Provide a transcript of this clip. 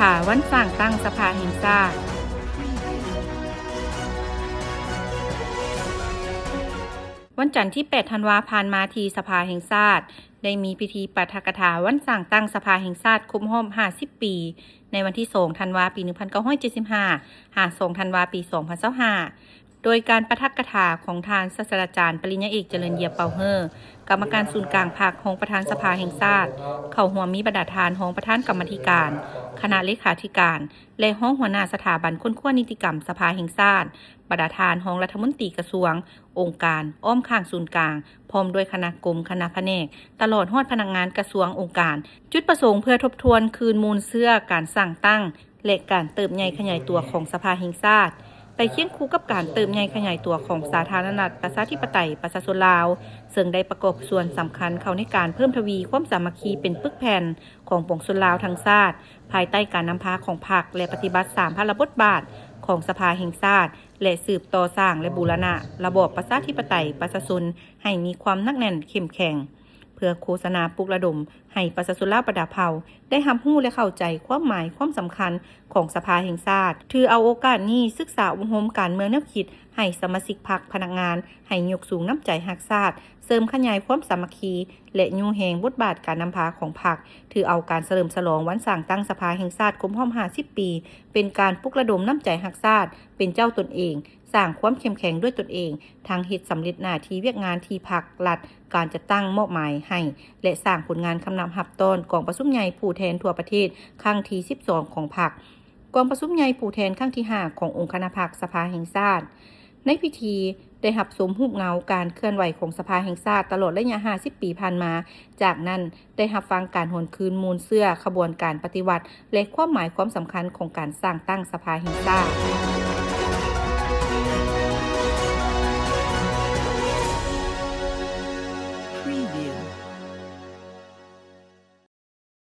ถาวันสร้างตั้งสภาแห่งชาติวันจันทร์ที่ 8 ธันวาคมผ่านมาที่สภาแห่งชาติได้มีพิธีปาฐกถาวันสร้างตั้งสภาแห่งชาติครบรอบ 50 ปี ในวันที่ 2 ธันวาคม ปี 1975 2 ธันวาคม ปี 2025 โดยการปาฐกถาของทานศาสตราจารย์ปริญญาเอกเจริญเยียบเปาเฮอกรรมการศูนย์กลางภาคของประธานสภาแห่งชาติเข้าร่วมมีบรรดาทานของประธานกรรมธิการ คณะเลขาธิการ และห้องหัวหน้าสถาบันค้นคว้านิติกรรมสภาแห่งชาติบรรดาทานของรัฐมนตรีกระทรวง องค์การอ้อมข้างศูนย์กลางพร้อมด้วยคณะกรมคณะแผนกตลอดฮอดพนักงานกระทรวงองค์การจุดประสงค์เพื่อทบทวนคืนมูลเสื้อการสร้างตั้งและการเติบใหญ่ขยายตัวของสภาแห่งชาติไปเคียงคู่กับการเติบใหญ่ขยายตัวของสาธารณรัฐประชาธิปไตยประชาชนลาวซึ่งได้ประกอบส่วนสำคัญเข้าในการเพิ่มทวีความสามัคคีเป็นปึกแผ่นของปวงชนลาวทั้งชาติภายใต้การนำพาของพรรคและปฏิบัติ3พระบทบาทของสภาแห่งชาติและสืบต่อสร้างและบูรณะระบอบประชาธิปไตยประชาชนให้มีความหนักแน่นเข้มแข็งเพื่อโฆษณาปลุกระดมให้ประชาชนลาวประดาเผาได้รับรู้และเข้าใจความหมายความสำคัญของสภาแห่งชาติถือเอาโอกาสนี้ศึกษาอบรมการเมืองแนวคิดให้สมาชิกพรรคพนักงานให้ยกสูงน้ำใจรักชาติเสริมขยายความสามัคคีและยูแหงบทบาทการนำพาของพรรคถือเอาการเฉลิมฉลองวันสร้างตั้งสภาแห่งชาติครบรอบ50 ปีเป็นการปลุกระดมน้ำใจรักชาติเป็นเจ้าตนเองสร้างความเข้มแข็งด้วยตนเองทางเฮ็ดสำเร็จหน้าที่เวียกงานที่พรรครัฐการจะตั้งมอบหมายให้และสร้างผลงานคำนำหับต้นกองประชุมใหญ่ผู้แทนทั่วประเทศครั้งที่ 12 ของพรรคกองประชุมใหญ่ผู้แทนครั้งที่ 5 ขององค์คณะพรรคสภาแห่งชาติในพิธีได้รับชมรูปเงาการเคลื่อนไหวของสภาแห่งชาติตลอดระยะ 50 ปีผ่านมาจากนั้นได้รับฟังการหวนคืนมูลเสื้อขบวนการปฏิวัติและความหมายความสำคัญของการสร้างตั้งสภาแห่งชาติ